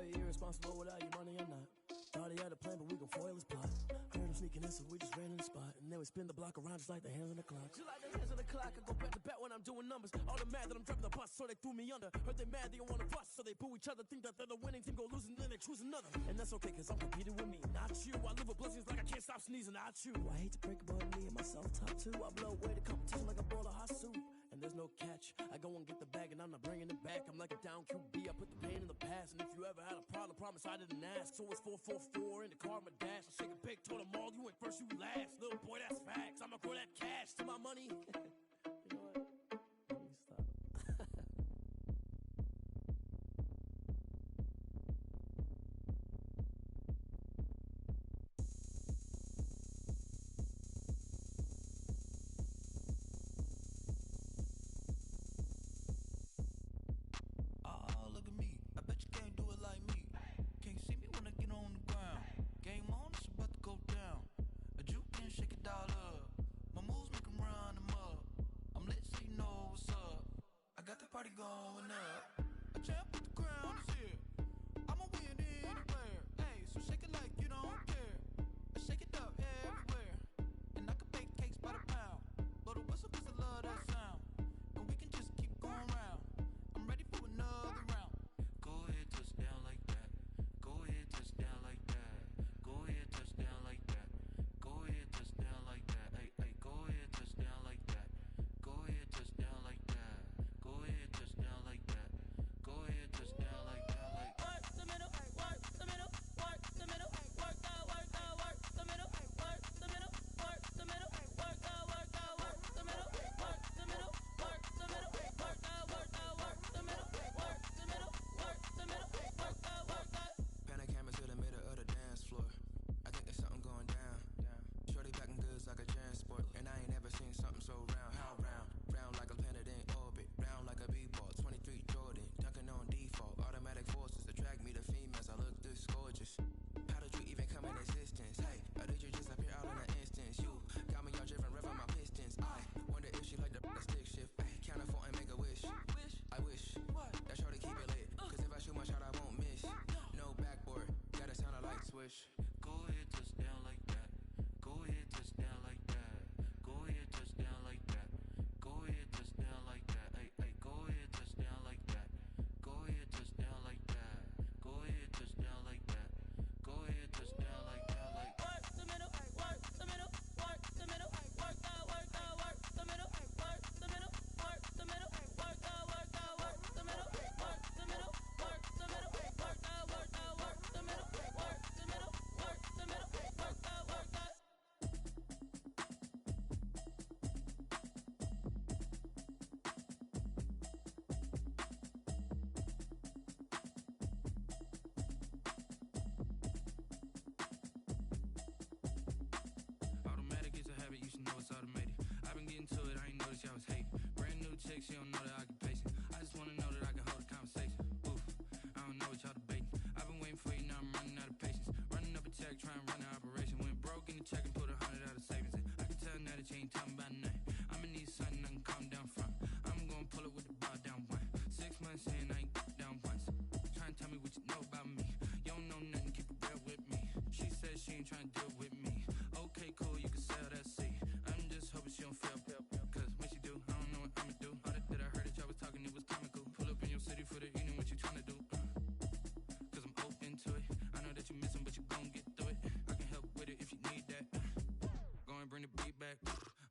Are you irresponsible without your money or not? Thought he had a plan, but we gon' foil his plot. Heard him sneaking in, so we just ran in the spot. And then we spin the block around just like the hands on the clock. Just like the hands on the clock, I go back to back when I'm doing numbers. All the mad that I'm driving the bus, so they threw me under. Heard they mad, they don't wanna bust, so they boo each other. Think that they're the winning team, go losing, then they choose another. And that's okay, cause I'm competing with me, not you. I live with blessings like I can't stop sneezing, not you. I hate to break it, but me and myself top two. I blow away the competition like a bowl of hot soup. And there's no catch, I go and get the bag and I'm not bringing it back. I'm like a down QB, I put the pain in the past. And if you ever had a problem, promise I didn't ask. So it's 444 in the car, my dash. I shake a big, told them all, you went first, you last. Little boy, that's facts, I'ma grow that cash to my money. You know what? Let me stop. Party going up. A champ with the crown is here. I'ma win anywhere. Hey, so shake it like you don't care. I shake it up everywhere. And I can bake cakes by the pound. Blow the whistle cause I love that sound. And we can just keep going round. I'm ready for another round. Go ahead, touch down like that. Go ahead, touch down like that. Go ahead, touch down like that. Go ahead, touch down like that. Hey, hey, go ahead, touch down like that. Go ahead, touch down like that. Go ahead, touch down like that. Go ahead, touch down like that. Like work the middle, work the middle, work the middle, work the middle, work the middle, work the middle, work the middle, work the middle, work the middle, work the middle, work the middle, work the middle, work the. Pan a camera to the middle of the dance floor. I think there's something going down. Shorty backing goods like a transport, and I ain't never seen something so round. How round? Round like a planet in orbit, round like a b-ball. 23 Jordan, dunking on default. Automatic forces attract me to females. I look this gorgeous. How did you even come in existence? Hey, or did you just appear out in an instance? You got me all driven, revving my pistons. I wonder if she like the stick shift. Ay, count a 4 and make a wish. I wish that shorty keep it lit. Cause if I shoot my shot, I won't miss. No backboard, gotta sound a light switch. Go ahead, touch down like that. Go ahead, touch down like that. Go ahead, touch down like that. Go ahead, touch down like that. Hey, hey, go ahead, touch down like that. Go ahead, touch down like that. Go ahead, touch down like that. Go ahead, touch down like that. Like work the middle, work the middle, work the middle, work the middle, work the middle, work the middle, work the middle, work the middle, work the middle, work the middle, work the middle, work the middle, work the middle, work the middle, work the middle, work the. You should know it's automated. I've been getting to it, I ain't noticed y'all was hating. Brand new chick, she don't know the occupation. I just wanna know that I can hold a conversation. Oof, I don't know what y'all debating. I've been waiting for you, now I'm running out of patience. Running up a check, trying to run an operation. Went broke in the check and put 100 out of savings in. I can tell now that you ain't talking about nothing. I'ma need something I can calm down from. I'm gonna pull it with the bar down one. 6 months in, I ain't down once. Trying to tell me what you know about me. You don't know nothing, keep it real with me. She says she ain't trying to deal with me. Okay, cool, you can sell that seat. I'm just hoping she don't feel. Cause when she do, I don't know what I'ma do. All that I heard that y'all was talking, it was comical. Pull up in your city for the evening, what you tryna do? Cause I'm open to it. I know that you miss him, but you gon' get through it. I can help with it if you need that. Go and bring the beat back.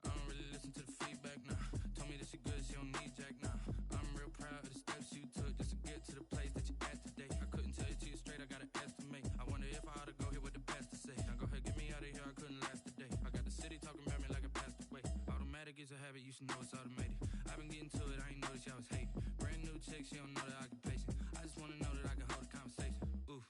I don't really listen to the feedback, nah. Told me that she good, she don't need jack, nah. I'm real proud of the steps you took just to get to the place that you at today. I couldn't tell you to you straight, I gotta estimate. I wonder if I ought to go here with the best to say. Now go ahead, get me out of here, I couldn't last a day. I got the city talking about me like I passed away. Automatic is a habit, you should know it's automated. I've been getting to it, I ain't noticed y'all was hating. Brand new chick, she don't know the occupation. I just wanna know that I can hold a conversation. Oof,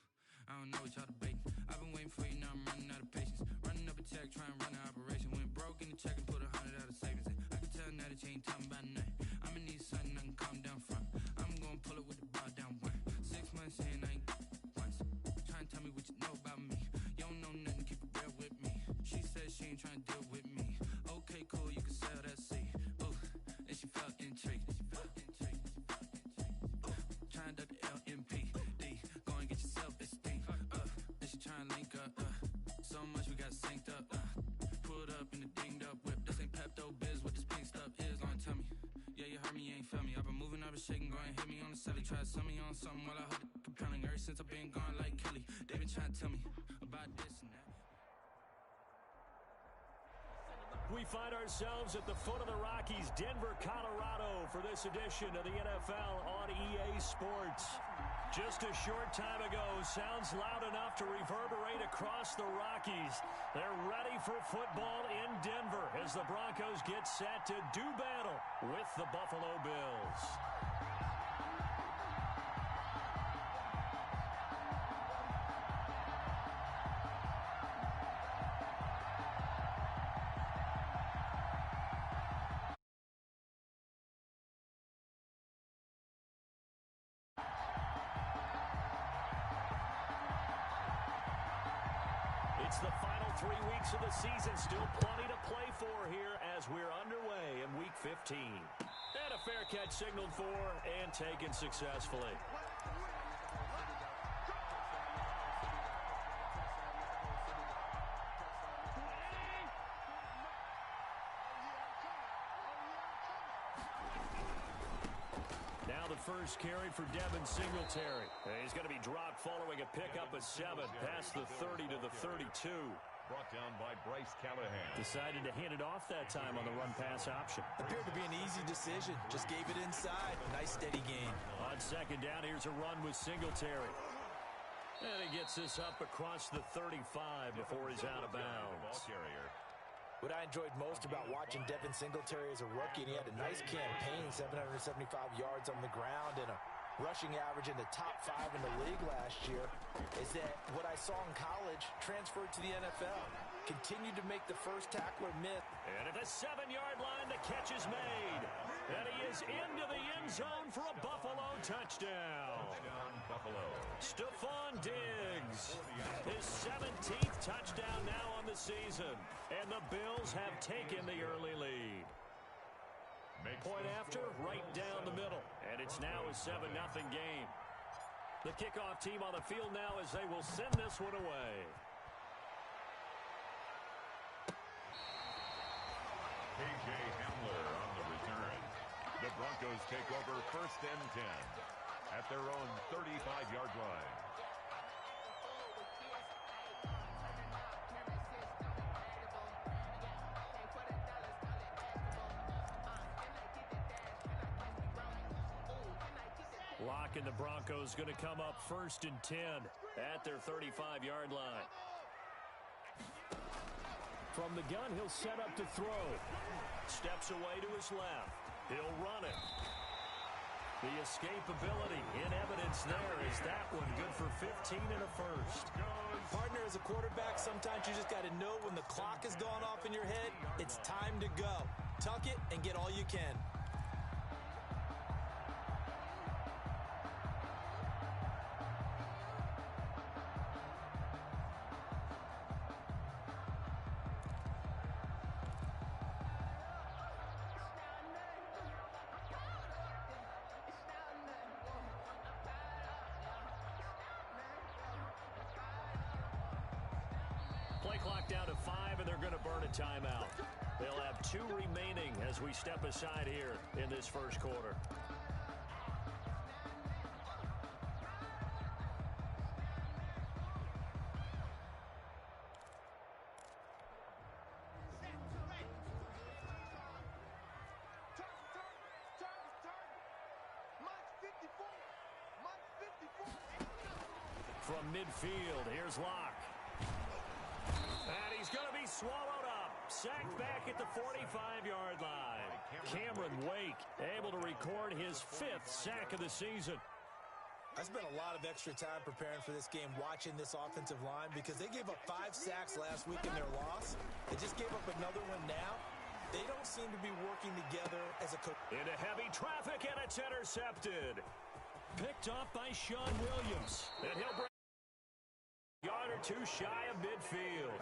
I don't know what y'all debating. I've been waiting for you, now I'm running out of patience. Running up a check, trying to run an operation. Went broke in the check and put 100 out of savings in. I can tell now that you ain't talking about nothing. I'ma need something I can calm down from. I'm gonna pull it with the bar down one. 6 months in, I ain't once. Trying to tell me what you know about me. You don't know nothing, keep it real with me. She says she ain't trying to deal with me. Okay, cool, you can sell that seat. Ooh, and she felt intrigued. shaking, going hit me on the celly. Try to sell me on something while I heard it compelling. Ever since I've been gone like Kelly, they been trying to tell me about this and that. We find ourselves at the foot of the Rockies, Denver, Colorado, for this edition of the NFL on EA Sports. Just a short time ago, sounds loud enough to reverberate across the Rockies. They're ready for football in Denver as the Broncos get set to do battle with the Buffalo Bills. It's the final 3 weeks of the season. Still plenty to play for here as we're underway in Week 15. And a fair catch signaled for and taken successfully. Now the first carry for Devin Singletary. He's going to be dropped following a pickup of 7 past the 30 to the 32. Brought down by Bryce Callahan. Decided to hand it off that time on the run-pass option. Appeared to be an easy decision. Just gave it inside. Nice steady gain. On second down, here's a run with Singletary. And he gets this up across the 35 before he's out of bounds. What I enjoyed most about watching Devin Singletary as a rookie, and he had a nice campaign, 775 yards on the ground and a rushing average in the top 5 in the league last year, is that what I saw in college transferred to the NFL. Continued to make the first tackler miss. And at the 7-yard line, the catch is made. And he is into the end zone for a Buffalo touchdown. Buffalo. Stephon Diggs, his 17th touchdown now on the season. And the Bills have taken the early lead. Point after, right down the middle. And it's now a 7-0 game. The kickoff team on the field now as they will send this one away. K.J. Hamler on the return. The Broncos take over 1st and 10 at their own 35-yard line. Lock and the Broncos going to come up 1st and 10 at their 35-yard line. From the gun, he'll set up to throw. Steps away to his left. He'll run it. The escapability in evidence there is that one good for 15 and a first. Partner, as a quarterback, sometimes you just got to know when the clock has gone off in your head, it's time to go. Tuck it and get all you can. Play clock down to 5, and they're going to burn a timeout. They'll have 2 remaining as we step aside here in this first quarter. From midfield, here's Locke. And he's going to be swallowed up. Sacked back at the 45-yard line. Cameron Wake able to record his 5th sack of the season. I spent a lot of extra time preparing for this game, watching this offensive line, because they gave up 5 sacks last week in their loss. They just gave up another one now. They don't seem to be working together as a coach. Into heavy traffic, and it's intercepted. Picked up by Sean Williams. And he'll bring a yard or 2 shy of midfield.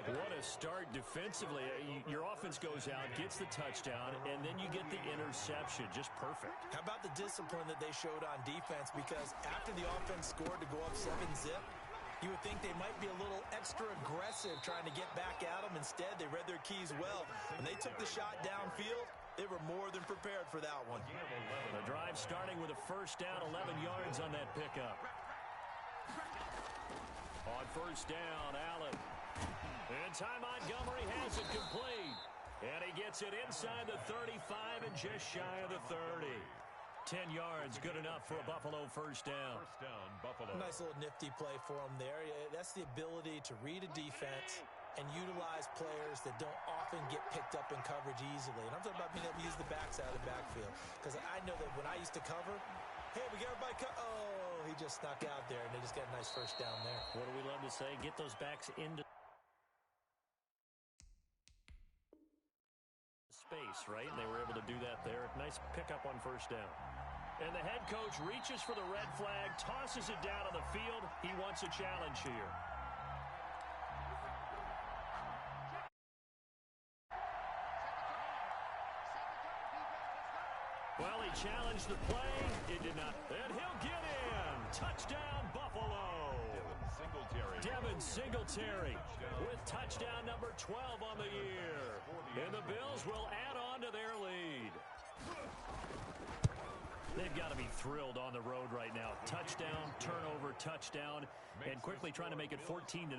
What a start defensively. Your offense goes out, gets the touchdown, and then you get the interception. Just perfect. How about the discipline that they showed on defense? Because after the offense scored to go up 7-zip, you would think they might be a little extra aggressive trying to get back at them. Instead, they read their keys well. When they took the shot downfield, They were more than prepared for that one. The drive starting with a first down, 11 yards on that pickup. On first down, Allen. And Ty Montgomery has it complete. And he gets it inside the 35 and just shy of the 30. 10 yards, good enough for a Buffalo first down. First down, Buffalo. Nice little nifty play for him there. That's the ability to read a defense and utilize players that don't often get picked up in coverage easily. And I'm talking about being able to use the backs out of the backfield. Because I know that when I used to cover, hey, we got everybody oh, he just snuck out there, and they just got a nice first down there. What do we love to say? Get those backs into space, right? And they were able to do that there. Nice pickup on first down. And the head coach reaches for the red flag, tosses it down on the field. He wants a challenge here. Well, he challenged the play. It did not. And he'll get in. Touchdown, Buffalo. Devin Singletary with touchdown number 12 on the year. And the Bills will add on to their lead. They've got to be thrilled on the road right now. Touchdown, turnover, touchdown, and quickly trying to make it 14-0.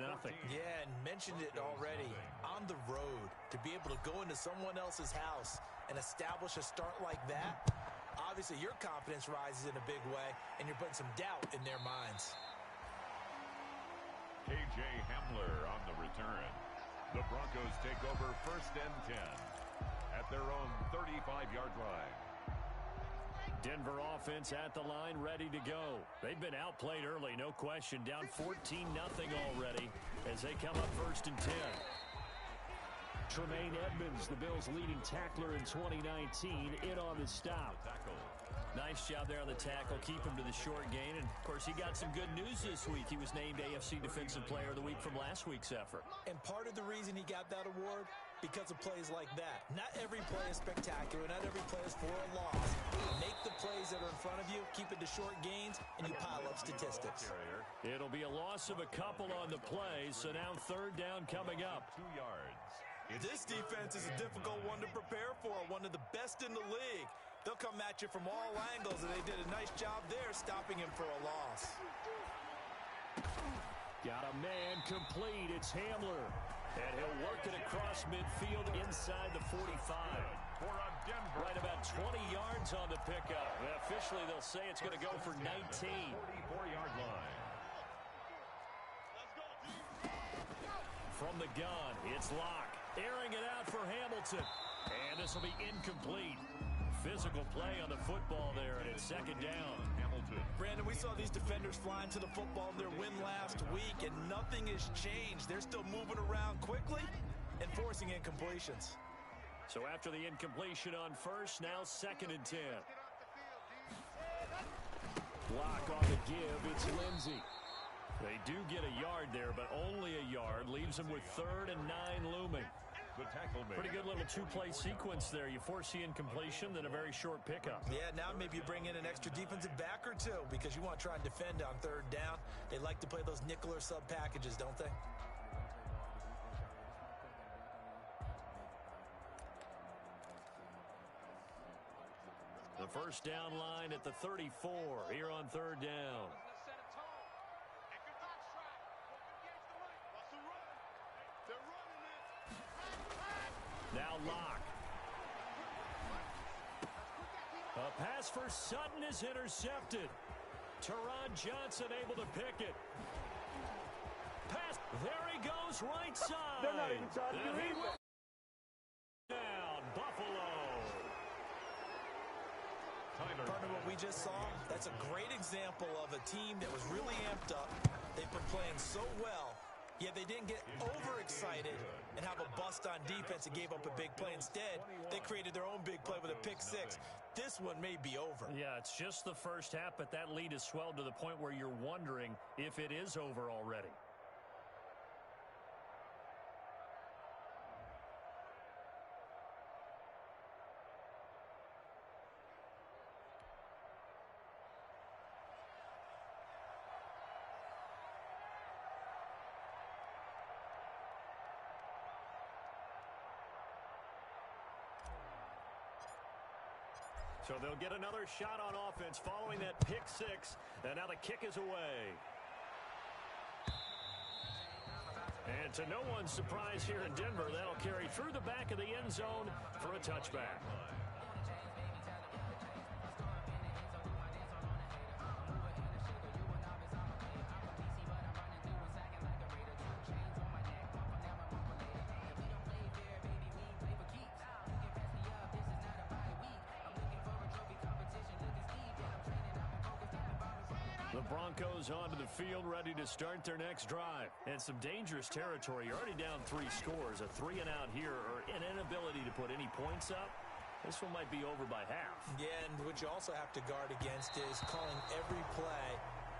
Yeah, and mentioned it already. On the road, to be able to go into someone else's house and establish a start like that, obviously your confidence rises in a big way, and you're putting some doubt in their minds. KJ Hamler on the return. The Broncos take over first and 10 at their own 35-yard line. Denver offense at the line, ready to go. They've been outplayed early, no question. Down 14-0 already as they come up first and 10. Tremaine Edmonds, the Bills' leading tackler in 2019, in on the stop. Nice job there on the tackle. Keep him to the short gain. And, of course, he got some good news this week. He was named AFC Defensive Player of the Week from last week's effort. And part of the reason he got that award, because of plays like that. Not every play is spectacular. Not every play is for a loss. Make the plays that are in front of you, keep it to short gains, and you pile up statistics. It'll be a loss of a couple on the play, so now third down coming up. 2 yards. This defense is a difficult one to prepare for, one of the best in the league. They'll come at you from all angles, and they did a nice job there stopping him for a loss. Got a man complete. It's Hamler. And he'll work it across midfield inside the 45. Right about 20 yards on the pickup. And officially, they'll say it's going to go for 19. 44-yard line. From the gun, it's Locke. Airing it out for Hamilton. And this will be incomplete. Physical play on the football there, and it's second down. Hamilton. Brandon, we saw these defenders flying to the football in their win last week, and nothing has changed. They're still moving around quickly and forcing incompletions. So after the incompletion on first, now second and 10. Block on the give, it's Lindsey. They do get a yard there, but only a yard. Leaves them with 3rd and 9 looming. The tackle made. Pretty good little two-play sequence there. You force the incompletion, then a very short pickup. Yeah, now maybe you bring in an extra defensive back or two because you want to try and defend on third down. They like to play those nickel or sub packages, don't they? The first down line at the 34 here on third down. Now Locke. A pass for Sutton is intercepted. Teron Johnson able to pick it. Pass. There he goes right side. They're not even trying to do anything. Down Buffalo. Partner, what we just saw, that's a great example of a team that was really amped up. They've been playing so well, yet they didn't get overexcited and have a bust on defense and gave up a big play. Instead, they created their own big play with a pick six. This one may be over. Yeah, it's just the first half, but that lead has swelled to the point where you're wondering if it is over already. So they'll get another shot on offense following that pick six. And now the kick is away. And to no one's surprise here in Denver, that'll carry through the back of the end zone for a touchback. The Broncos onto the field, ready to start their next drive. And some dangerous territory. You're already down 3 scores. A 3-and-out here, or an inability to put any points up. This one might be over by half. Yeah, and what you also have to guard against is calling every play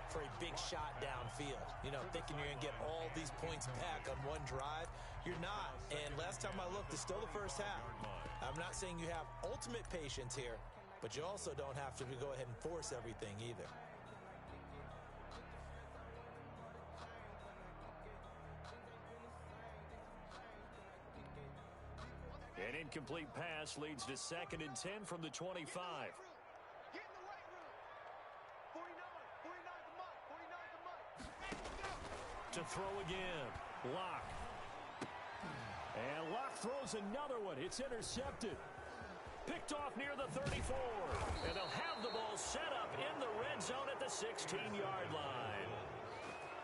for a big shot downfield. You know, thinking you're going to get all these points back on one drive. You're not. And last time I looked, it's still the first half. I'm not saying you have ultimate patience here, but you also don't have to go ahead and force everything either. An incomplete pass leads to 2nd and 10 from the 25. To throw again. Locke. And Locke throws another one. It's intercepted. Picked off near the 34. And they'll have the ball set up in the red zone at the 16-yard line.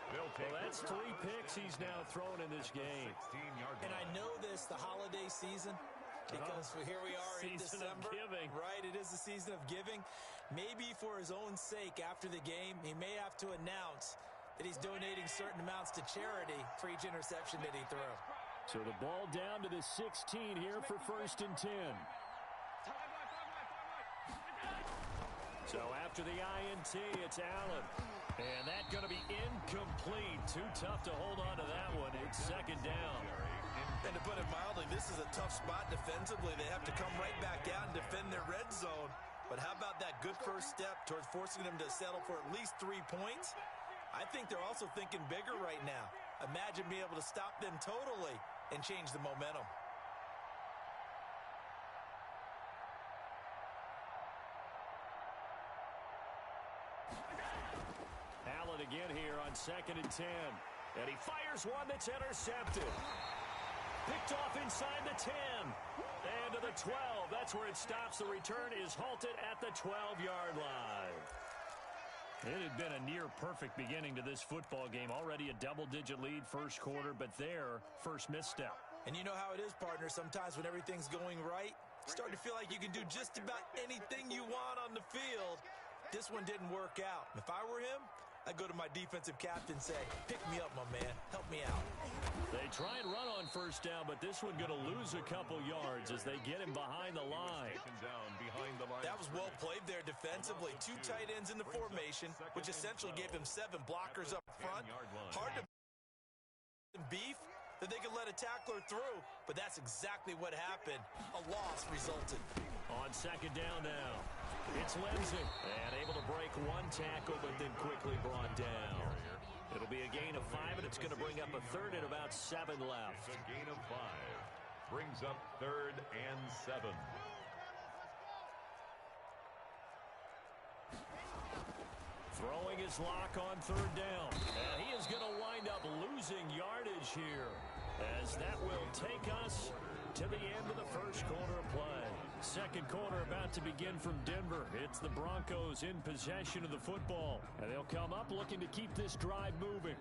Well, that's 3 picks he's now thrown in this game. And I know this, the holiday season, because here we are in December. Of giving. Right, it is the season of giving. Maybe for his own sake after the game, he may have to announce that he's donating certain amounts to charity for each interception that he threw. So the ball down to the 16 here for 1st and 10. So after the INT, it's Allen. And that's going to be incomplete. Too tough to hold on to that one. It's 2nd down. And to put it mildly, this is a tough spot defensively. They have to come right back out and defend their red zone. But how about that good first step towards forcing them to settle for at least 3 points? I think they're also thinking bigger right now. Imagine being able to stop them totally and change the momentum. Allen again here on 2nd and 10. And he fires one that's intercepted. Picked off inside the 10. And to the 12. That's where it stops. The return is halted at the 12-yard line. It had been a near-perfect beginning to this football game. Already a double-digit lead first quarter, but their first misstep. And you know how it is, partner. Sometimes when everything's going right, you start to feel like you can do just about anything you want on the field. This one didn't work out. If I were him, I'd go to my defensive captain and say, pick me up, my man. Help me out. They try and run on first down, but this one going to lose a couple yards as they get him behind the line. That was well played there defensively. 2 tight ends in the formation, which essentially gave them 7 blockers up front. Hard to beef that they could let a tackler through, but that's exactly what happened. A loss resulted. On 2nd down now, it's Lindsay. And able to break 1 tackle, but then quickly brought down. It'll be a gain of 5, and it's going to bring up a 3rd and about 7 left. A gain of 5 brings up 3rd and 7. Throwing his Lock on 3rd down. And he is going to wind up losing yardage here, as that will take us to the end of the first quarter of play. 2nd quarter about to begin from Denver. It's the Broncos in possession of the football, and they'll come up looking to keep this drive moving.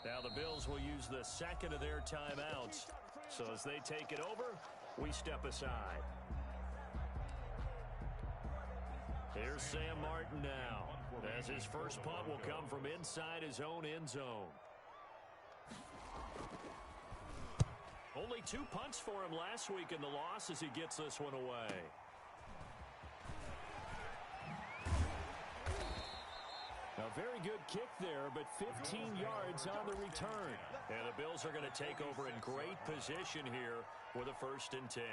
Now the Bills will use the 2nd of their timeouts. So as they take it over, we step aside. Here's Sam Martin now, as his first punt will come from inside his own end zone. Only 2 punts for him last week in the loss as he gets this one away. A very good kick there, but 15 yards on the return. And the Bills are going to take over in great position here with a 1st and 10.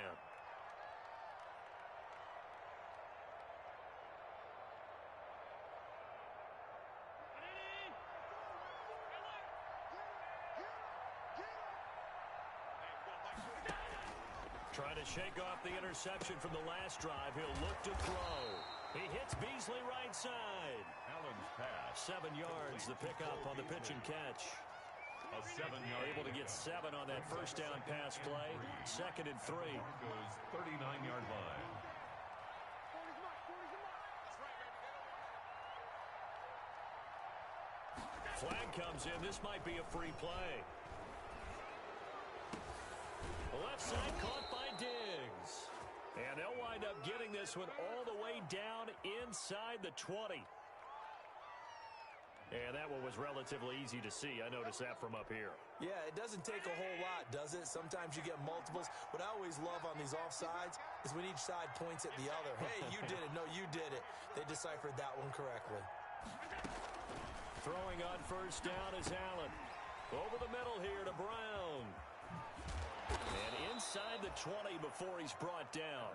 Trying to shake off the interception from the last drive. He'll look to throw. He hits Beasley right side. Allen's pass. 7 yards, the pickup on the pitch and catch. A 7-yard. Able to get 7 on that first down pass play. 2nd and 3. Broncos 39-yard line. Flag comes in. This might be a free play. Left side caught by Diggs. And they'll wind up getting this one all the way down inside the 20. And that one was relatively easy to see. I noticed that from up here. Yeah, it doesn't take a whole lot, does it? Sometimes you get multiples. What I always love on these offsides is when each side points at the other. Hey, you did it. No, you did it. They deciphered that one correctly. Throwing on first down is Allen. Over the middle here to Brown. And inside the 20 before he's brought down.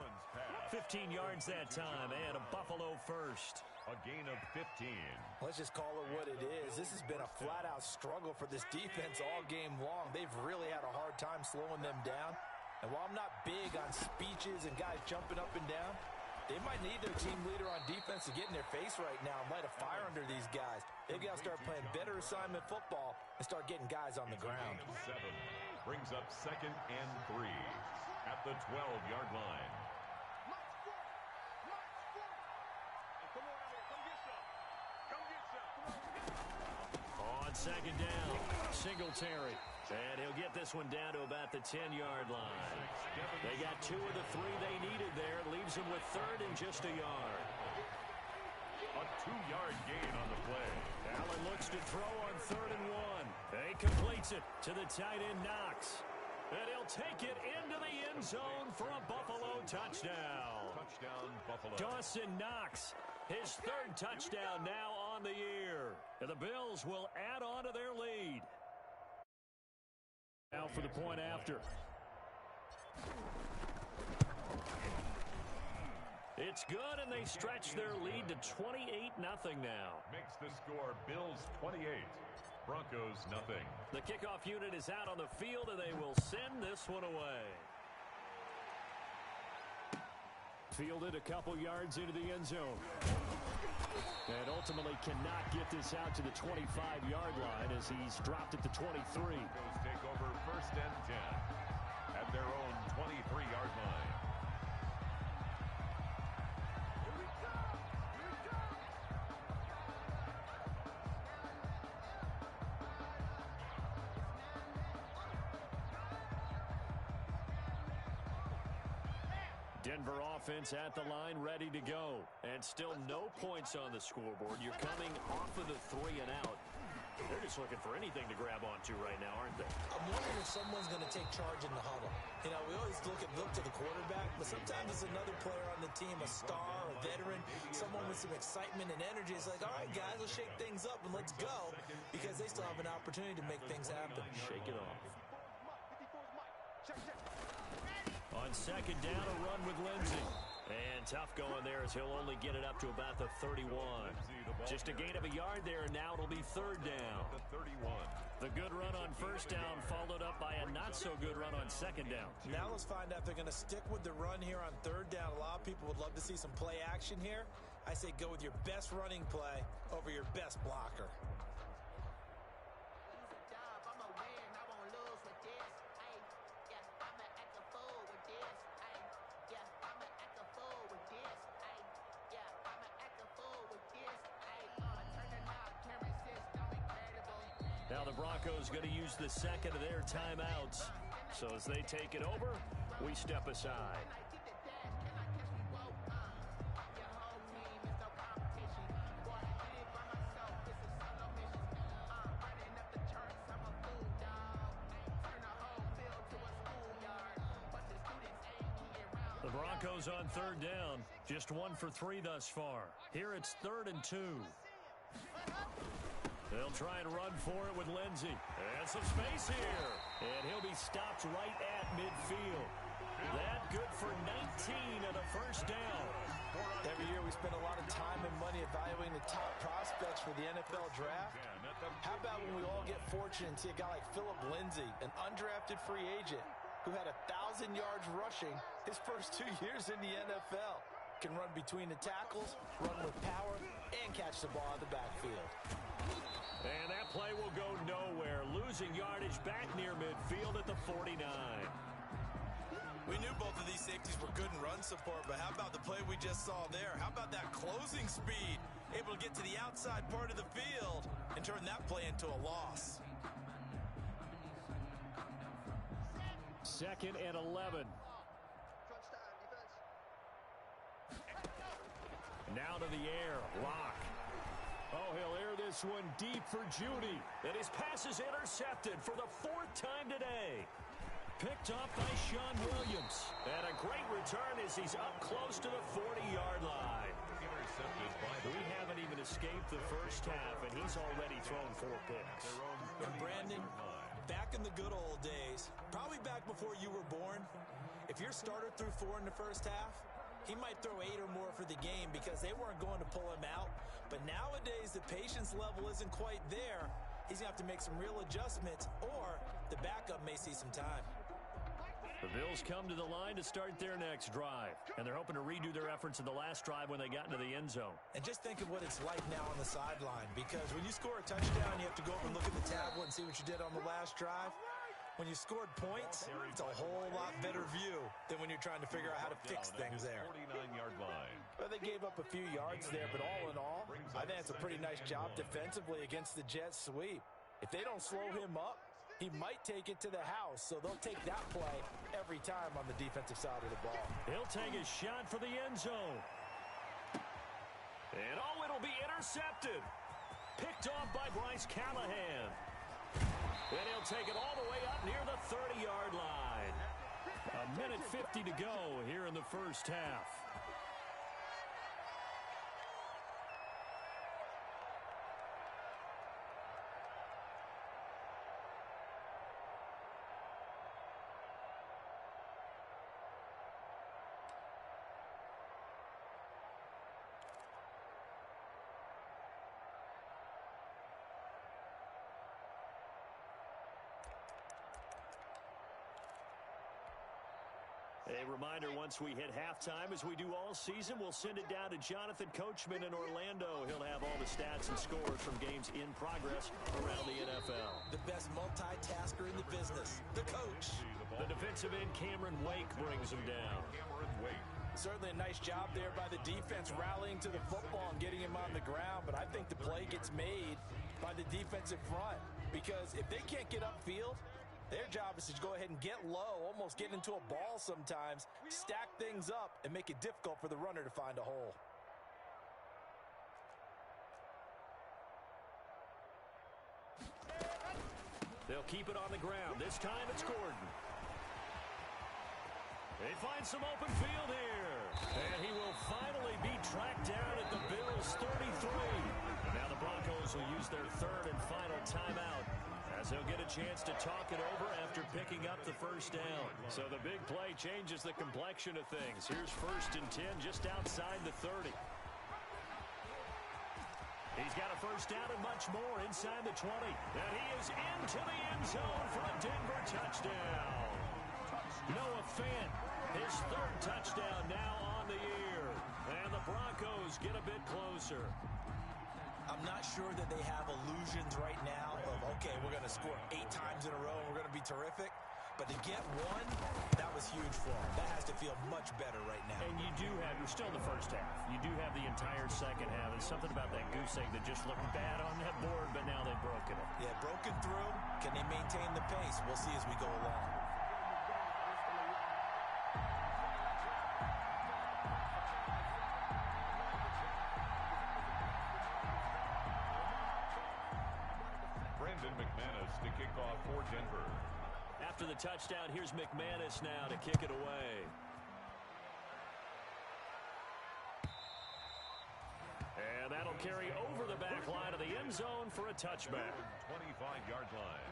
15 yards that time, and a Buffalo first. A gain of 15. Let's just call it what it is. This has been a flat-out struggle for this defense all game long. They've really had a hard time slowing them down. And while I'm not big on speeches and guys jumping up and down, they might need their team leader on defense to get in their face right now and light a fire under these guys. They've got to start playing better assignment football and start getting guys on the ground. 7 brings up 2nd and 3 at the 12-yard line. On 2nd down, Singletary. And he'll get this one down to about the 10-yard line. They got 2 of the 3 they needed there. Leaves them with 3rd and just a yard. A 2-yard gain on the play. Allen looks to throw on 3rd and 1. He completes it to the tight end, Knox. And he'll take it into the end zone for a Buffalo touchdown. Touchdown, Buffalo. Dawson Knox, his 3rd touchdown now on the year. And the Bills will add on to their lead. Now for the point after. It's good, and they stretch their lead to 28-0 now. Makes the score Bills 28, Broncos nothing. The kickoff unit is out on the field, and they will send this one away. Fielded a couple yards into the end zone. And ultimately cannot get this out to the 25-yard line as he's dropped at the 23. Broncos take over 1st and 10 at their own 23-yard line. Denver offense at the line, ready to go. And still no points on the scoreboard. You're coming off of the 3 and out. They're just looking for anything to grab onto right now, aren't they? I'm wondering if someone's going to take charge in the huddle. You know, we always look to the quarterback, but sometimes it's another player on the team, a star, a veteran, someone with some excitement and energy. It's like, all right, guys, let's shake things up and let's go, because they still have an opportunity to make things happen. Shake it off. On 2nd down, a run with Lindsey. And tough going there as he'll only get it up to about the 31. Just a gain of a yard there, and now it'll be 3rd down. The good run on 1st down followed up by a not-so-good run on 2nd down. Now let's find out if they're going to stick with the run here on 3rd down. A lot of people would love to see some play action here. I say go with your best running play over your best blocker. Now the Broncos going to use the 2nd of their timeouts. So as they take it over, we step aside. The Broncos on 3rd down. Just 1 for 3 thus far. Here it's 3rd and 2. They'll try and run for it with Lindsey. And some space here. And he'll be stopped right at midfield. That good for 19 and a first down. Every year we spend a lot of time and money evaluating the top prospects for the NFL draft. How about when we all get fortunate and see a guy like Philip Lindsay, an undrafted free agent who had 1,000 yards rushing his first 2 years in the NFL. Can run between the tackles, run with power, and catch the ball out of the backfield. And that play will go nowhere, losing yardage back near midfield at the 49. We knew both of these safeties were good in run support, but how about the play we just saw there? How about that closing speed? Able to get to the outside part of the field and turn that play into a loss. 2nd and 11. Now to the air, Locke. Oh, he'll air this one deep for Judy. And his pass is intercepted for the 4th time today. Picked off by Sean Williams. And a great return as he's up close to the 40-yard line. We haven't even escaped the first half, and he's already thrown 4 picks. And Brandon, back in the good old days, probably back before you were born, if your starter threw 4 in the first half, he might throw 8 or more for the game because they weren't going to pull him out. But nowadays, the patience level isn't quite there. He's going to have to make some real adjustments, or the backup may see some time. The Bills come to the line to start their next drive, and they're hoping to redo their efforts in the last drive when they got into the end zone. And just think of what it's like now on the sideline, because when you score a touchdown, you have to go over and look at the tablet and see what you did on the last drive. When you scored points, it's a whole lot better view than when you're trying to figure out how to fix things there. 49-yard line. Well, they gave up a few yards there, but all in all, I think it's a pretty nice job defensively against the Jets sweep. If they don't slow him up, he might take it to the house, so they'll take that play every time on the defensive side of the ball. He'll take a shot for the end zone. And oh, it'll be intercepted. Picked off by Bryce Callahan. And he'll take it all the way up near the 30-yard line. 1:50 to go here in the first half. A reminder, once we hit halftime, as we do all season, we'll send it down to Jonathan Coachman in Orlando. He'll have all the stats and scores from games in progress around the NFL. The best multitasker in the business, the coach. The defensive end, Cameron Wake, brings him down. Certainly a nice job there by the defense rallying to the football and getting him on the ground, but I think the play gets made by the defensive front, because if they can't get upfield, their job is to go ahead and get low, almost get into a ball sometimes, stack things up, and make it difficult for the runner to find a hole. They'll keep it on the ground. This time it's Gordon. They find some open field here. And he will finally be tracked down at the Bills' 33. Now the Broncos will use their 3rd and final timeout, as they'll get a chance to talk it over after picking up the first down. So the big play changes the complexion of things. Here's 1st and 10 just outside the 30. He's got a first down and much more inside the 20. And he is into the end zone for a Denver touchdown. Noah Fant, his 3rd touchdown now on the year. And the Broncos get a bit closer. I'm not sure that they have illusions right now of, okay, we're going to score 8 times in a row and we're going to be terrific. But to get one, that was huge for them. That has to feel much better right now. And you do have, you're still in the first half. You do have the entire second half. There's something about that goose egg that just looked bad on that board, but now they've broken it. Yeah, broken through. Can they maintain the pace? We'll see as we go along. McManus to kick off for Denver. After the touchdown, here's McManus now to kick it away. And that'll carry over the back line of the end zone for a touchback. 25-yard line.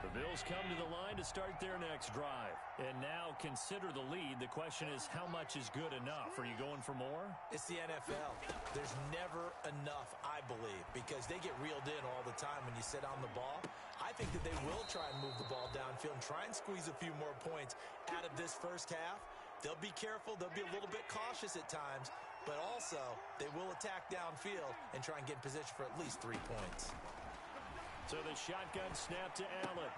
The Bills come to the line to start their next drive. And now consider the lead. The question is, how much is good enough? Are you going for more? It's the NFL. There's never enough, I believe, because they get reeled in all the time when you sit on the ball. I think that they will try and move the ball downfield and try and squeeze a few more points out of this first half. They'll be careful. They'll be a little bit cautious at times, but also they will attack downfield and try and get in position for at least 3 points. So the shotgun snap to Allen.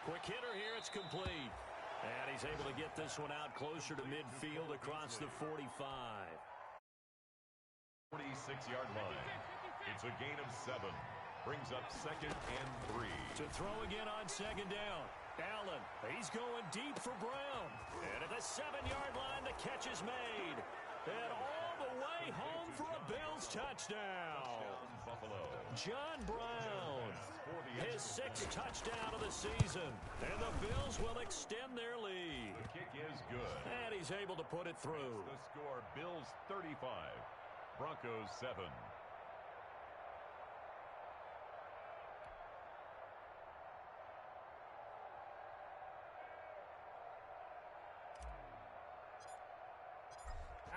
Quick hitter here, it's complete. And he's able to get this one out closer to midfield across the 45. 46-yard line. It's a gain of 7. Brings up 2nd and 3. To throw again on 2nd down. Allen, he's going deep for Brown. And at the 7-yard line, the catch is made. And all the way home for a Bills touchdown. Buffalo. John Brown, his 6th touchdown of the season. And the Bills will extend their lead. The kick is good. And he's able to put it through. The score, Bills 35, Broncos 7.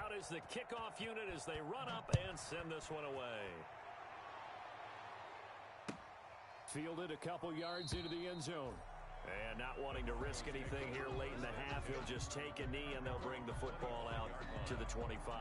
Out is the kickoff unit as they run up and send this one away. Fielded a couple yards into the end zone. And not wanting to risk anything here late in the half, he'll just take a knee and they'll bring the football out to the 25.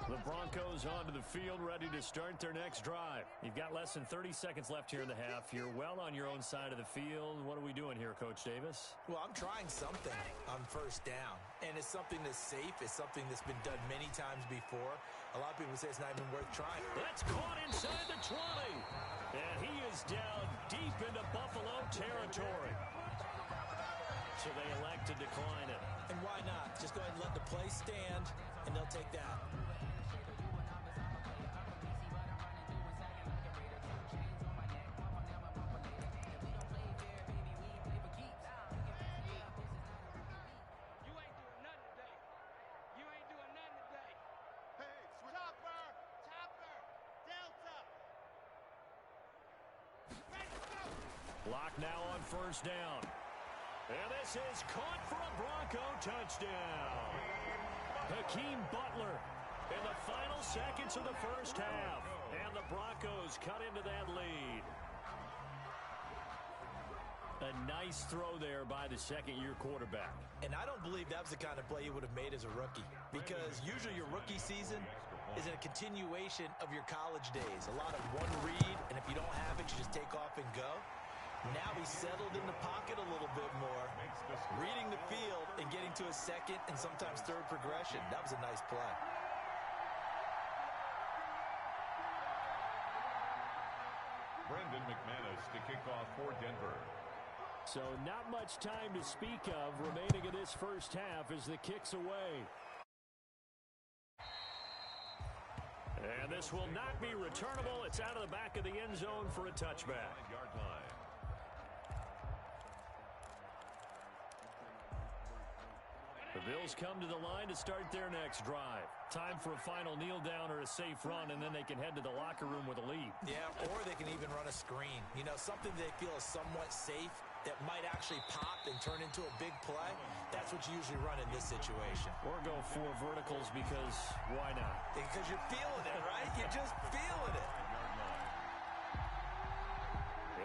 The Broncos onto the field, ready to start their next drive. You've got less than 30 seconds left here in the half. You're well on your own side of the field. What are we doing here, Coach Davis? Well, I'm trying something on first down, and it's something that's safe. It's something that's been done many times before. A lot of people say it's not even worth trying. That's caught inside the 20. And he is down deep into Buffalo territory. So they elect to decline it. And why not? Just go ahead and let the play stand, and they'll take that. Clock now on first down. And this is caught for a Bronco touchdown. Hakeem Butler in the final seconds of the first half. And the Broncos cut into that lead. A nice throw there by the second-year quarterback. And I don't believe that was the kind of play he would have made as a rookie. Because usually your rookie season is a continuation of your college days. A lot of one read, and if you don't have it, you just take off and go. Now he's settled in the pocket a little bit more, reading the field and getting to a second and sometimes third progression. That was a nice play. Brendan McManus to kick off for Denver. So not much time to speak of remaining in this first half as the kick's away. And this will not be returnable. It's out of the back of the end zone for a touchback. 5-yard line. The Bills come to the line to start their next drive. Time for a final kneel down or a safe run, and then they can head to the locker room with a lead. Yeah, or they can even run a screen. You know, something they feel is somewhat safe that might actually pop and turn into a big play. That's what you usually run in this situation. Or go 4 verticals because why not? Because you're feeling it, right? You're just feeling it.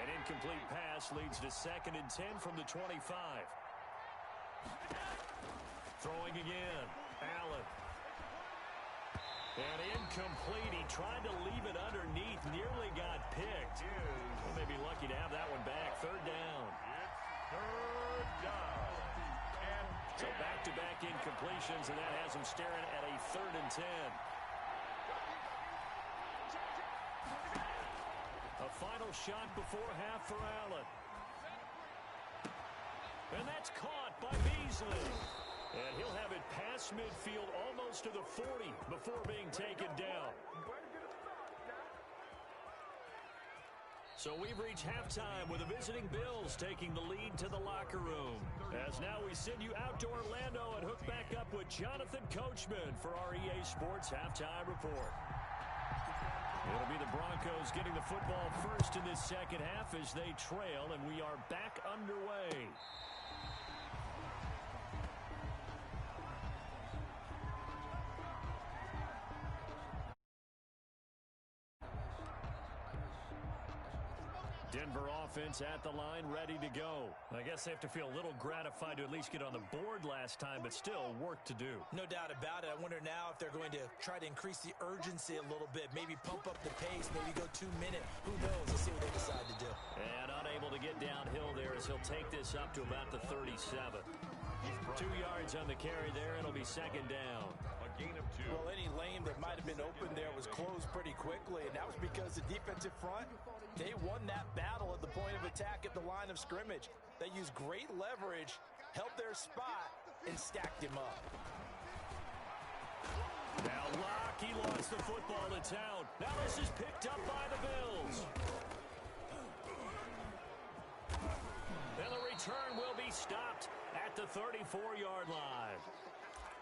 An incomplete pass leads to 2nd and 10 from the 25. Throwing again. Allen. And incomplete. He tried to leave it underneath. Nearly got picked. Well, may be lucky to have that one back. 3rd down. It's 3rd down. And so back-to-back incompletions, and that has him staring at a 3rd and 10. A final shot before half for Allen. And that's caught by Beasley. And he'll have it past midfield almost to the 40 before being taken down. So we've reached halftime with the visiting Bills taking the lead to the locker room. As now we send you out to Orlando and hook back up with Jonathan Coachman for our EA Sports Halftime Report. It'll be the Broncos getting the football first in this second half as they trail, and we are back underway. Denver offense at the line, ready to go. I guess they have to feel a little gratified to at least get on the board last time, but still work to do. No doubt about it. I wonder now if they're going to try to increase the urgency a little bit, maybe pump up the pace, maybe go 2 minute. Who knows? Let's see what they decide to do. And unable to get downhill there as he'll take this up to about the 37. 2 yards on the carry there. It'll be second down. A gain of 2. Well, any lane that might have been open there was closed pretty quickly, and that was because the defensive front, they won that battle at the point of attack at the line of scrimmage. They used great leverage, held their spot, and stacked him up. Now Locke, he lost the football. It's out. Now this is picked up by the Bills. And the return will be stopped at the 34-yard line.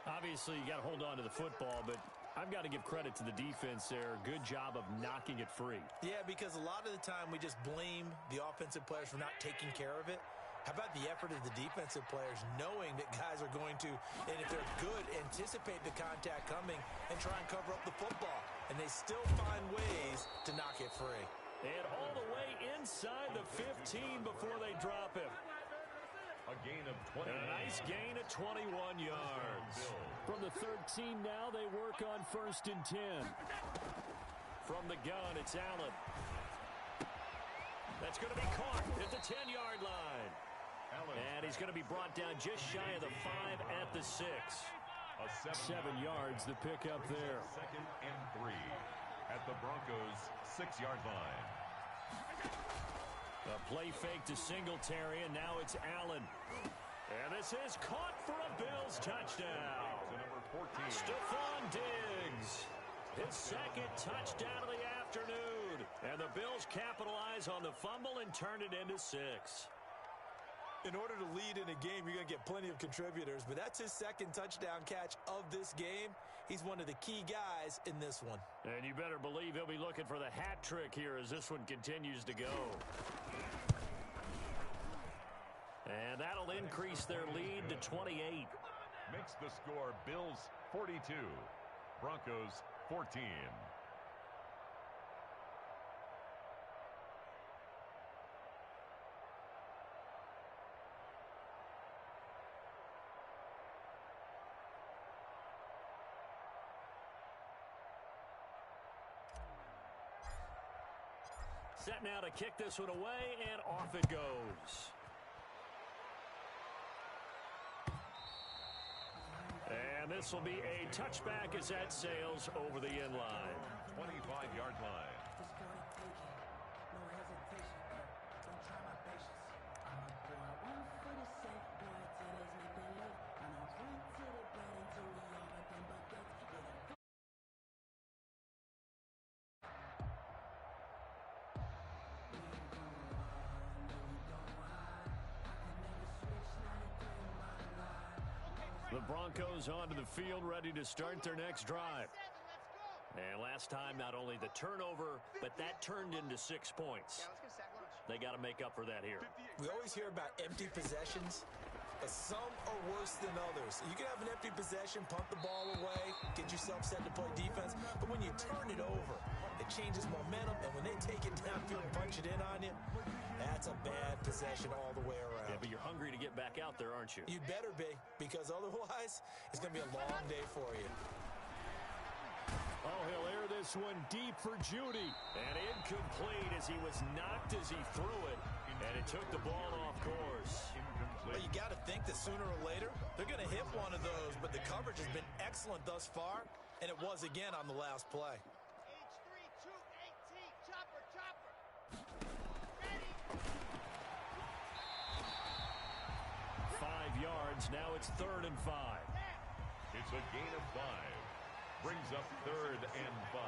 Obviously, you got to hold on to the football, but I've got to give credit to the defense there. Good job of knocking it free. Yeah, because a lot of the time we just blame the offensive players for not taking care of it. How about the effort of the defensive players knowing that guys are going to, and if they're good, anticipate the contact coming and try and cover up the football. And they still find ways to knock it free. And all the way inside the 15 before they drop him. A gain of 20. And a nice gain of 21 yards. From the 13 now, they work on 1st and 10. From the gun, it's Allen. That's going to be caught at the 10-yard line. And he's going to be brought down just shy of the 5 at the 6. 7 yards, the pickup there. 2nd and 3 at the Broncos' 6-yard line. A play fake to Singletary, and now it's Allen. And this is caught for a Bills touchdown. To number 14. Stephon Diggs. His second touchdown of the afternoon. And the Bills capitalize on the fumble and turn it into 6. In order to lead in a game, you're going to get plenty of contributors, but that's his second touchdown catch of this game. He's one of the key guys in this one. And you better believe he'll be looking for the hat trick here as this one continues to go. And that'll increase their lead to 28. Makes the score Bills 42, Broncos 14. Set now to kick this one away, and off it goes. And this will be a touchback as that sails over the end line. 25-yard line. The Broncos onto the field, ready to start their next drive. And last time, not only the turnover, but that turned into 6 points. They got to make up for that here. We always hear about empty possessions, but some are worse than others. You can have an empty possession, punt the ball away, get yourself set to play defense, but when you turn it over, it changes momentum, and when they take it downfield and punch it in on you, that's a bad possession all the way around. Yeah, but you're hungry to get back out there, aren't you? You'd better be, because otherwise, it's going to be a long day for you. Oh, he'll air this one deep for Judy. And incomplete as he was knocked as he threw it. And it took the ball off course. Well, you got to think that sooner or later, they're going to hit one of those, but the coverage has been excellent thus far, and it was again on the last play. yards. Now it's 3rd and 5. It's a gain of 5. Brings up 3rd and 5.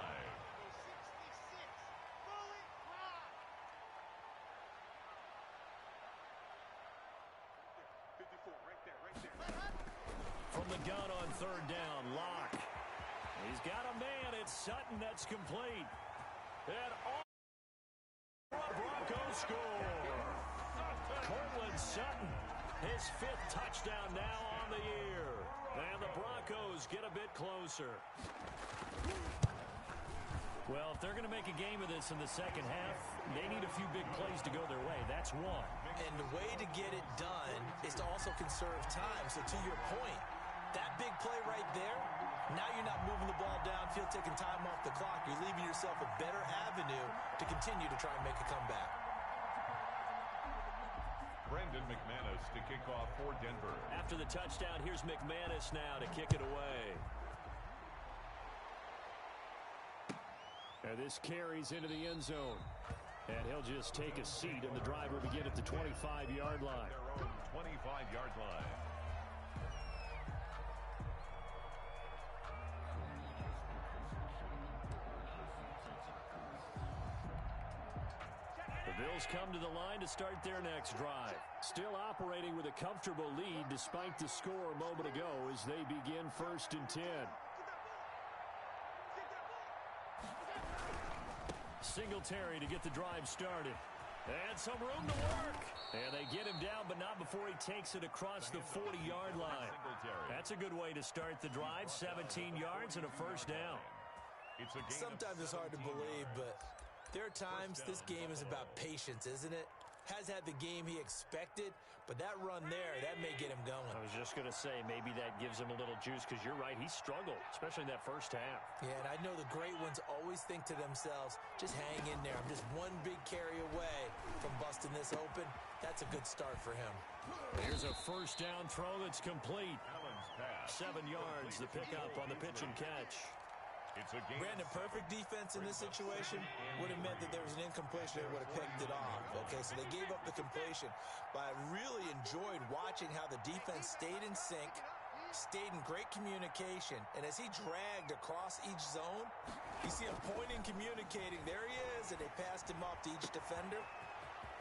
From the gun on 3rd down, Locke. He's got a man. It's Sutton that's complete. And all Broncos score. Cortland Sutton, his 5th touchdown now on the year. And the Broncos get a bit closer. Well, if they're going to make a game of this in the second half, they need a few big plays to go their way. That's one. And the way to get it done is to also conserve time. So to your point, that big play right there, now you're not moving the ball downfield, taking time off the clock. You're leaving yourself a better avenue to continue to try and make a comeback. Brandon McManus to kick off for Denver. After the touchdown, here's McManus now to kick it away. And this carries into the end zone. And he'll just take a seat, and the drive will begin at the 25-yard line. Their own 25-yard line. The Bills come to the line to start their next drive. Still operating with a comfortable lead despite the score a moment ago as they begin 1st and 10. Singletary to get the drive started. And some room to work. And they get him down, but not before he takes it across the 40-yard line. That's a good way to start the drive. 17 yards and a 1st down. Sometimes it's hard to believe, but there are times this game is about patience, isn't it? Has had the game he expected, but that run there, that may get him going. I was just going to say, maybe that gives him a little juice, because you're right, he struggled, especially in that first half. Yeah, and I know the great ones always think to themselves, just hang in there. I'm just one big carry away from busting this open. That's a good start for him. Here's a 1st down throw that's complete. 7 yards, the pickup on the pitch and catch. Brandon, perfect defense in this situation would have meant that there was an incompletion. They would have picked it off. Okay, so they gave up the completion. But I really enjoyed watching how the defense stayed in sync, stayed in great communication. And as he dragged across each zone, you see him pointing, communicating. There he is, and they passed him off to each defender.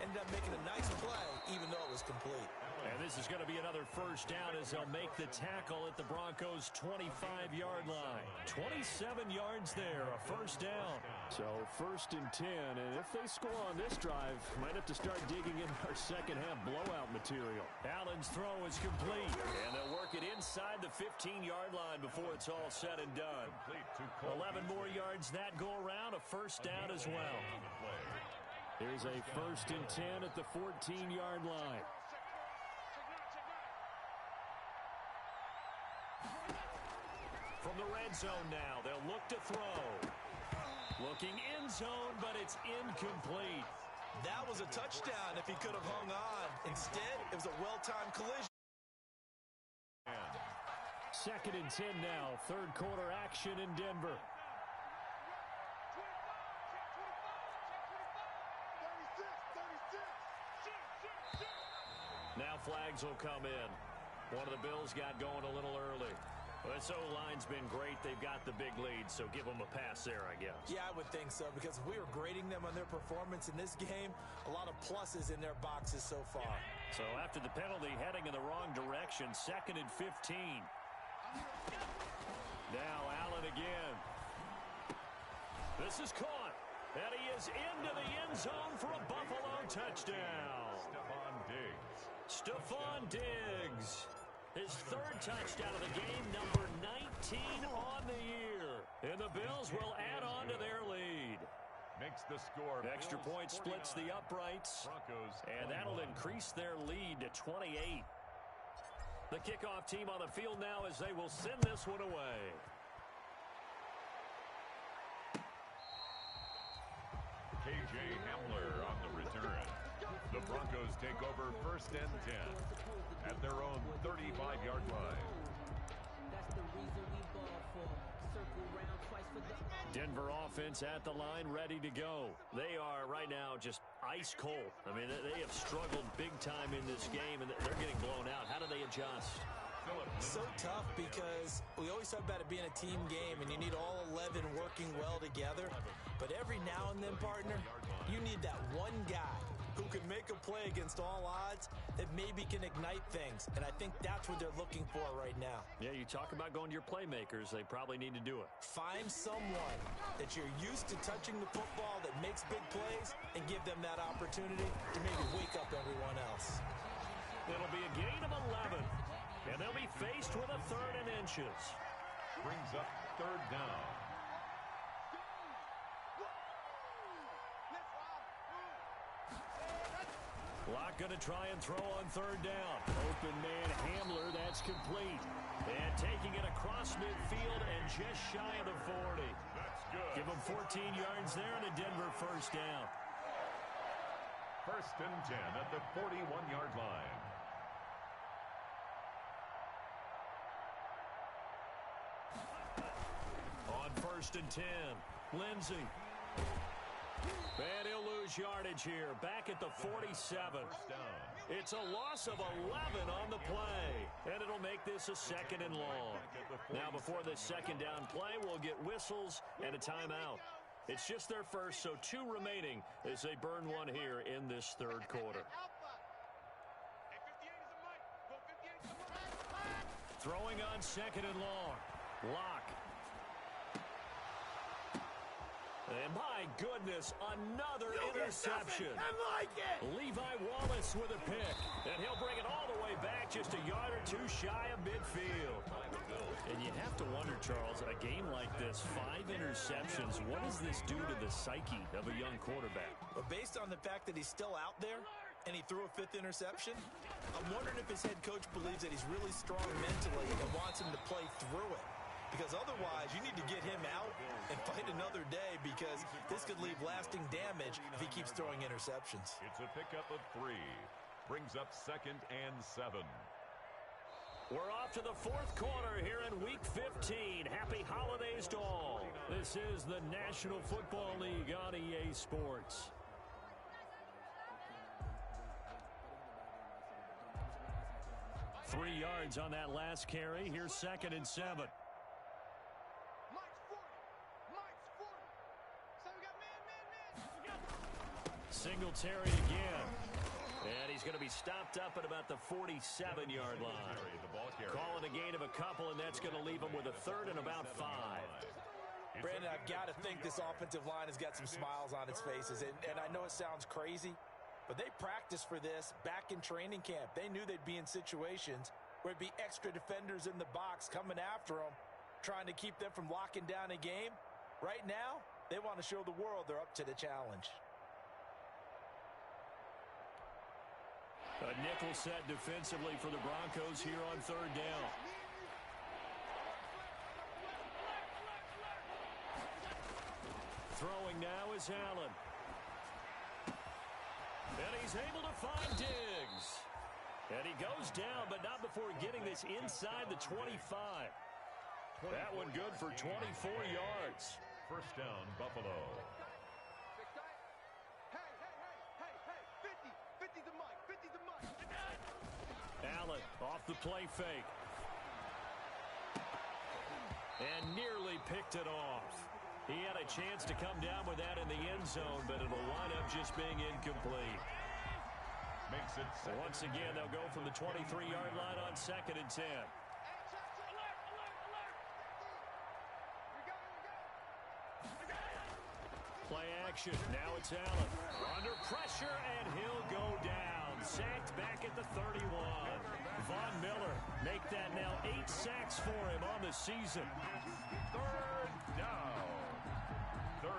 Ended up making a nice play, even though it was complete. And this is going to be another 1st down as they'll make the tackle at the Broncos' 25-yard line. 27 yards there, a 1st down. So 1st and 10, and if they score on this drive, might have to start digging in our second half blowout material. Allen's throw is complete, and they'll work it inside the 15-yard line before it's all said and done. 11 more yards that go around, a 1st down as well. Here's a 1st and 10 at the 14-yard line. From the red zone now, they'll look to throw. Looking end zone, but it's incomplete. That was a touchdown if he could have hung on. Instead, it was a well-timed collision. 2nd and 10 now, 3rd quarter action in Denver. Now flags will come in. One of the Bills got going a little early. Well, this O-line's been great. They've got the big lead, so give them a pass there, I guess. Yeah, I would think so, because if we were grading them on their performance in this game, a lot of pluses in their boxes so far. So after the penalty, heading in the wrong direction, 2nd and 15. Now Allen again. This is caught, and he is into the end zone for a Buffalo touchdown. Stephon Diggs. His 3rd touchdown of the game, number 19 on the year. And the Bills will add on to their lead. Makes the score. Extra point splits the uprights. And that'll increase their lead to 28. The kickoff team on the field now as they will send this one away. KJ Hamler on the return. The Broncos take over 1st and 10 at their own 35-yard line. Denver offense at the line, ready to go. They are right now just ice cold. I mean, they have struggled big time in this game, and they're getting blown out. How do they adjust? So tough because we always talk about it being a team game, and you need all 11 working well together. But every now and then, partner, you need that one guy who can make a play against all odds that maybe can ignite things. And I think that's what they're looking for right now. Yeah, you talk about going to your playmakers. They probably need to do it. Find someone that you're used to touching the football that makes big plays and give them that opportunity to maybe wake up everyone else. It'll be a gain of 11, and they'll be faced with a 3rd and inches. Brings up 3rd down. Locke going to try and throw on 3rd down. Open man Hamler, that's complete. And taking it across midfield and just shy of the 40. That's good. Give him 14 yards there and a Denver 1st down. 1st and 10 at the 41-yard line. On 1st and 10, Lindsey. And he'll lose yardage here. Back at the 47. It's a loss of 11 on the play. And it'll make this a 2nd and long. Now, before this 2nd down play, we'll get whistles and a timeout. It's just their first, so 2 remaining as they burn one here in this 3rd quarter. Throwing on 2nd and long. Locke. And my goodness, another interception. I like it. Levi Wallace with a pick. And he'll bring it all the way back just a yard or 2 shy of midfield. And you have to wonder, Charles, a game like this, 5 interceptions, what does this do to the psyche of a young quarterback? But based on the fact that he's still out there and he threw a 5th interception, I'm wondering if his head coach believes that he's really strong mentally and wants him to play through it. Because otherwise, you need to get him out and fight another day because this could leave lasting damage if he keeps throwing interceptions. It's a pickup of 3. Brings up 2nd and 7. We're off to the 4th quarter here in Week 15. Happy holidays to all. This is the National Football League on EA Sports. Three yards on that last carry. Here's 2nd and 7. Singletary again. And he's going to be stopped up at about the 47-yard line. Calling a gain of a couple, and that's going to leave him with a 3rd and about 5. Brandon, I've got to think this offensive line has got some smiles on its faces. And I know it sounds crazy, but they practiced for this back in training camp. They knew they'd be in situations where it'd be extra defenders in the box coming after them, trying to keep them from locking down a game. Right now, they want to show the world they're up to the challenge. A nickel set defensively for the Broncos here on 3rd down. Throwing now is Allen. And he's able to find Diggs. And he goes down, but not before getting this inside the 25. That one good for 24 yards. 1st down, Buffalo. Allen off the play fake. And nearly picked it off. He had a chance to come down with that in the end zone, but it'll wind up just being incomplete. Makes it once again, they'll go from the 23-yard line on 2nd and 10. Play action. Now it's Allen. Under pressure, and he'll go down. Sacked back at the 31. Von Miller make that now 8 sacks for him on the season. 3rd down.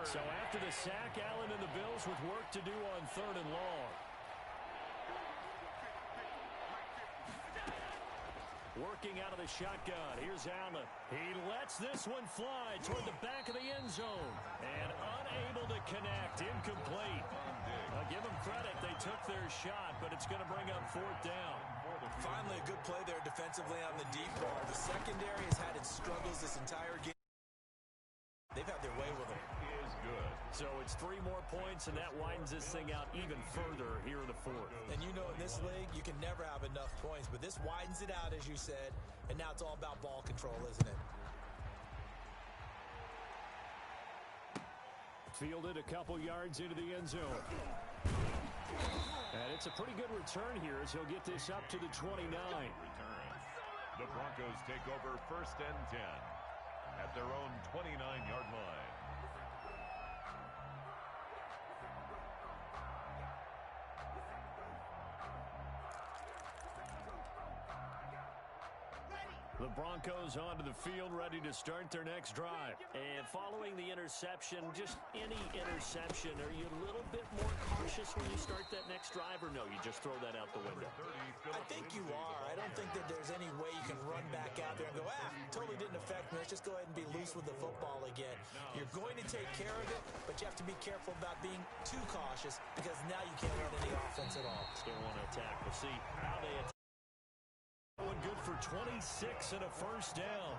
So after the sack, Allen and the Bills with work to do on 3rd and long. Working out of the shotgun. Here's Allen. He lets this one fly toward the back of the end zone. And unable to connect. Incomplete. I'll give them credit. They took their shot, but it's going to bring up 4th down. Finally, a good play there defensively on the deep ball. The secondary has had its struggles this entire game. They've had their way with it. Is good. So it's 3 more points, and that widens this thing out even further here in the 4th. And you know in this league, you can never have enough points, but this widens it out, as you said, and now it's all about ball control, isn't it? Fielded a couple yards into the end zone. And it's a pretty good return here as he'll get this up to the 29. Return. The Broncos take over 1st and 10 at their own 29-yard line. The Broncos onto the field, ready to start their next drive. And following the interception, just any interception, are you a little bit more cautious when you start that next drive, or no, you just throw that out the window? I think you are. I don't think that there's any way you can run back out there and go, totally didn't affect me. Let's just go ahead and be loose with the football again. You're going to take care of it, but you have to be careful about being too cautious because now you can't run any offense at all. Still want to attack. We'll see how they attack. Going good for 26 and a first down.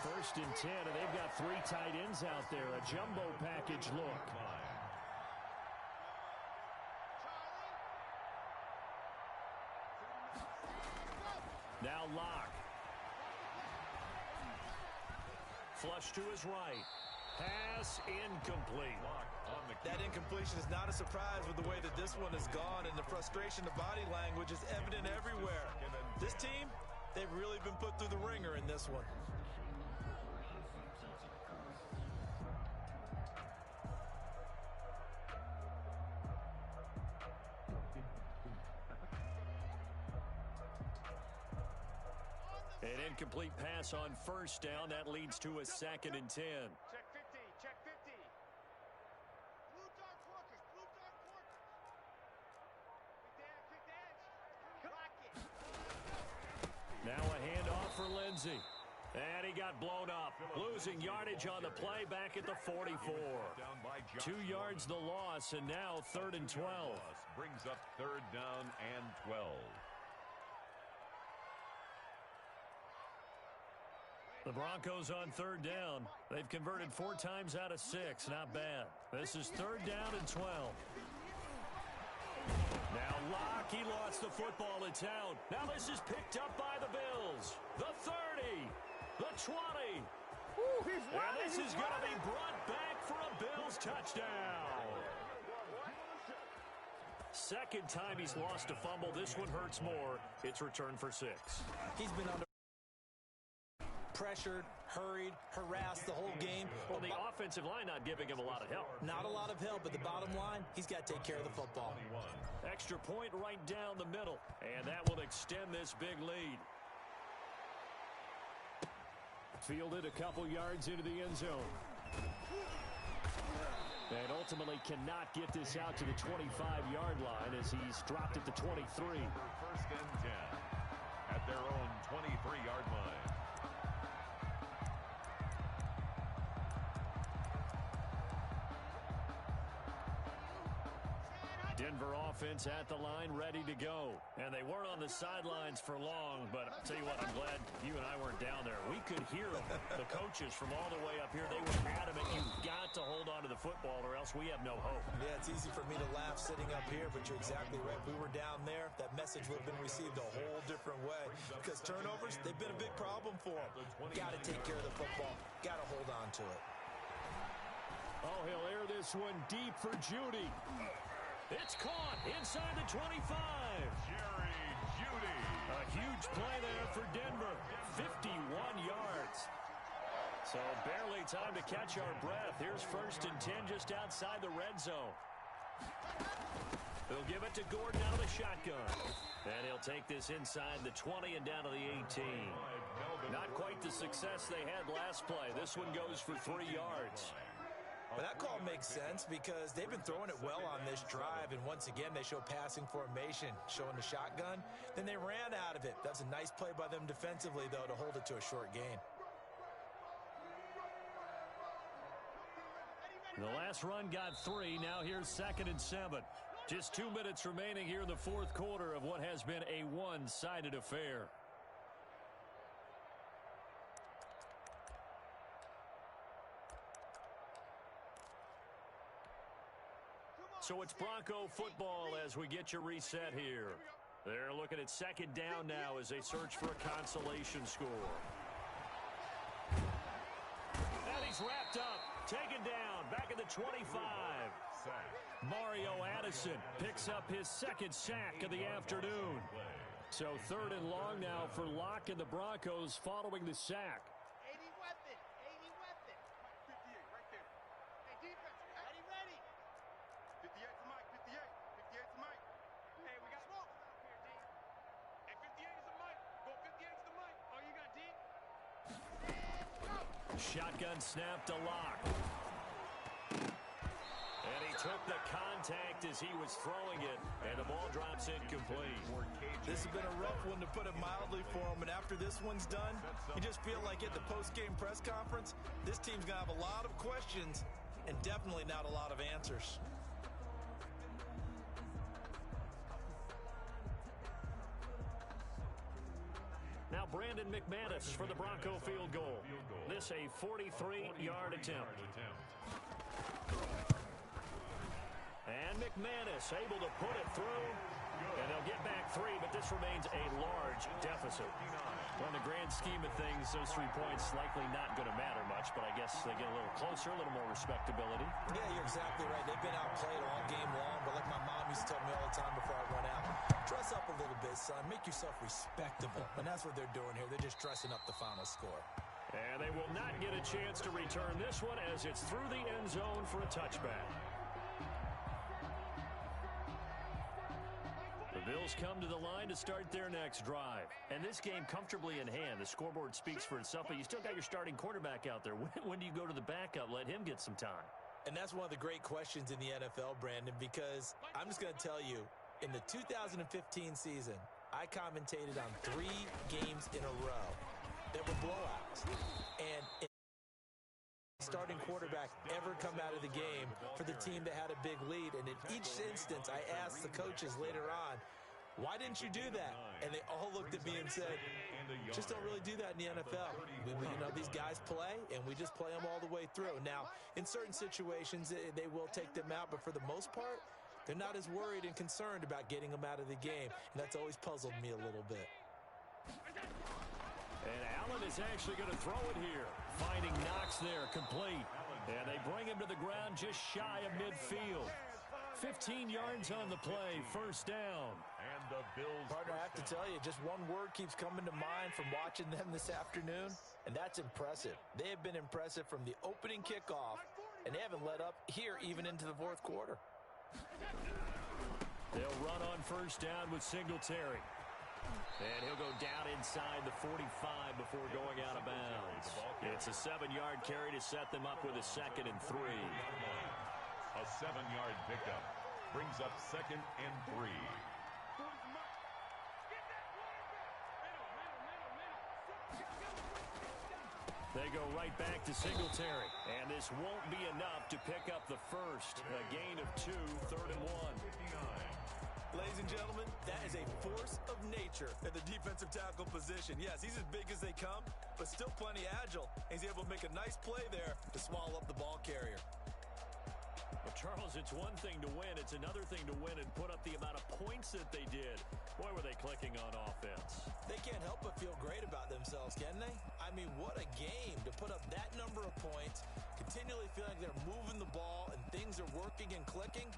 1st and 10, and they've got 3 tight ends out there. A jumbo package look. Now Locke. Flush to his right. Pass incomplete. That incompletion is not a surprise with the way that this one has gone, and the frustration of body language is evident everywhere. This team, they've really been put through the ringer in this one. An incomplete pass on 1st down. That leads to a 2nd and 10. Check 50, check 50. Blue dark workers, blue dark workers. Quick dance, rock it. Now a handoff for Lindsey. And he got blown up. Losing yardage on the play back at the 44. 2 yards the loss, and now 3rd and 12. Brings up 3rd down and 12. The Broncos on 3rd down. They've converted 4 times out of 6. Not bad. This is 3rd down and 12. Now Locke, he lost the football. It's out. Now this is picked up by the Bills. The 30. The 20. Ooh, and this is going to be brought back for a Bills touchdown. 2nd time he's lost a fumble. This one hurts more. It's returned for 6. He's been under pressured, hurried, harassed the whole game. Well, the offensive line not giving him a lot of help. Not a lot of help, but the bottom line, he's got to take care of the football. Extra point right down the middle, and that will extend this big lead. Fielded a couple yards into the end zone. And ultimately cannot get this out to the 25-yard line as he's dropped at the 23. 1st and 10 at their own 23-yard line. Denver offense at the line, ready to go. And they weren't on the sidelines for long, but I'll tell you what, I'm glad you and I weren't down there. We could hear them. The coaches from all the way up here, they were adamant. You've got to hold on to the football or else we have no hope. Yeah, it's easy for me to laugh sitting up here, but you're exactly right. If we were down there, that message would have been received a whole different way. Because turnovers, they've been a big problem for them. Got to take care of the football. Got to hold on to it. Oh, he'll air this one deep for Judy. It's caught inside the 25. Jerry Judy. A huge play there for Denver. 51 yards. So barely time to catch our breath. Here's 1st and 10 just outside the red zone. They'll give it to Gordon out of the shotgun. And he'll take this inside the 20 and down to the 18. Not quite the success they had last play. This one goes for 3 yards. But that call makes sense because they've been throwing it well on this drive, and once again they show passing formation, showing the shotgun. Then they ran out of it. That's a nice play by them defensively, though, to hold it to a short gain. The last run got 3. Now here's 2nd and 7. Just 2 minutes remaining here in the fourth quarter of what has been a one-sided affair. So it's Bronco football as we get your reset here. They're looking at second down now as they search for a consolation score. And he's wrapped up, taken down, back at the 25. Mario Addison picks up his second sack of the afternoon. So third and long now for Locke and the Broncos following the sack. 80 weapon. 80 weapon. 58 right there. Hey, defense, ready. 58 to Mike. 58 to Mike. Hey, we got smoke out here, D. Hey, 58 is the Mike. Go 58 to the Mike. Oh, you got D? Shotgun snap to Locke. And he took the contact as he was throwing it, and the ball drops incomplete. This has been a rough one, to put it mildly, for him, and after this one's done, you just feel like at the post-game press conference, this team's going to have a lot of questions and definitely not a lot of answers. Now Brandon McManus for the Bronco field goal. This a 43-yard attempt. And McManus able to put it through. And they'll get back 3, but this remains a large deficit. Well, in the grand scheme of things, those 3 points likely not going to matter much, but I guess they get a little closer, a little more respectability. Yeah, you're exactly right. They've been outplayed all game long, but like my mom used to tell me all the time before I went out, dress up a little bit, son. Make yourself respectable. And that's what they're doing here. They're just dressing up the final score. And they will not get a chance to return this one as it's through the end zone for a touchback. The Bills come to the line to start their next drive. And this game comfortably in hand. The scoreboard speaks for itself, but you still got your starting quarterback out there. When do you go to the backup? Let him get some time. And that's one of the great questions in the NFL, Brandon, because I'm just going to tell you, in the 2015 season, I commentated on 3 games in a row that were blowouts. And starting quarterback ever come out of the game for the team that had a big lead. And in each instance, I asked the coaches later on, why didn't you do that? And they all looked at me and said, just don't really do that in the NFL. These guys play, and we just play them all the way through. Now, in certain situations, they will take them out, but for the most part, they're not as worried and concerned about getting them out of the game. And that's always puzzled me a little bit. And Allen is actually going to throw it here. Finding Knox there, complete. And they bring him to the ground just shy of midfield. 15 yards on the play, first down. And the Bills. Partner, I have to tell you, just one word keeps coming to mind from watching them this afternoon, and that's impressive. They have been impressive from the opening kickoff, and they haven't let up here even into the fourth quarter. They'll run on first down with Singletary. And he'll go down inside the 45 before going out of bounds. It's a 7-yard carry to set them up with a 2nd and 3. A 7-yard pickup brings up 2nd and 3. They go right back to Singletary. And this won't be enough to pick up the first. A gain of 2, 3rd and 1. Ladies and gentlemen, that is a force of nature at the defensive tackle position. Yes, he's as big as they come, but still plenty agile. He's able to make a nice play there to swallow up the ball carrier. Well, Charles, it's one thing to win. It's another thing to win and put up the amount of points that they did. Boy, were they clicking on offense. They can't help but feel great about themselves, can they? I mean, what a game to put up that number of points, continually feeling like they're moving the ball and things are working and clicking.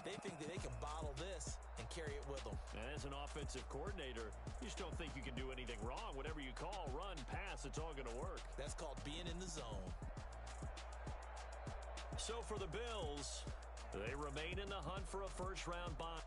They think that they can bottle this and carry it with them. And as an offensive coordinator, you just don't think you can do anything wrong. Whatever you call, run, pass, it's all going to work. That's called being in the zone. So for the Bills, they remain in the hunt for a first-round bye.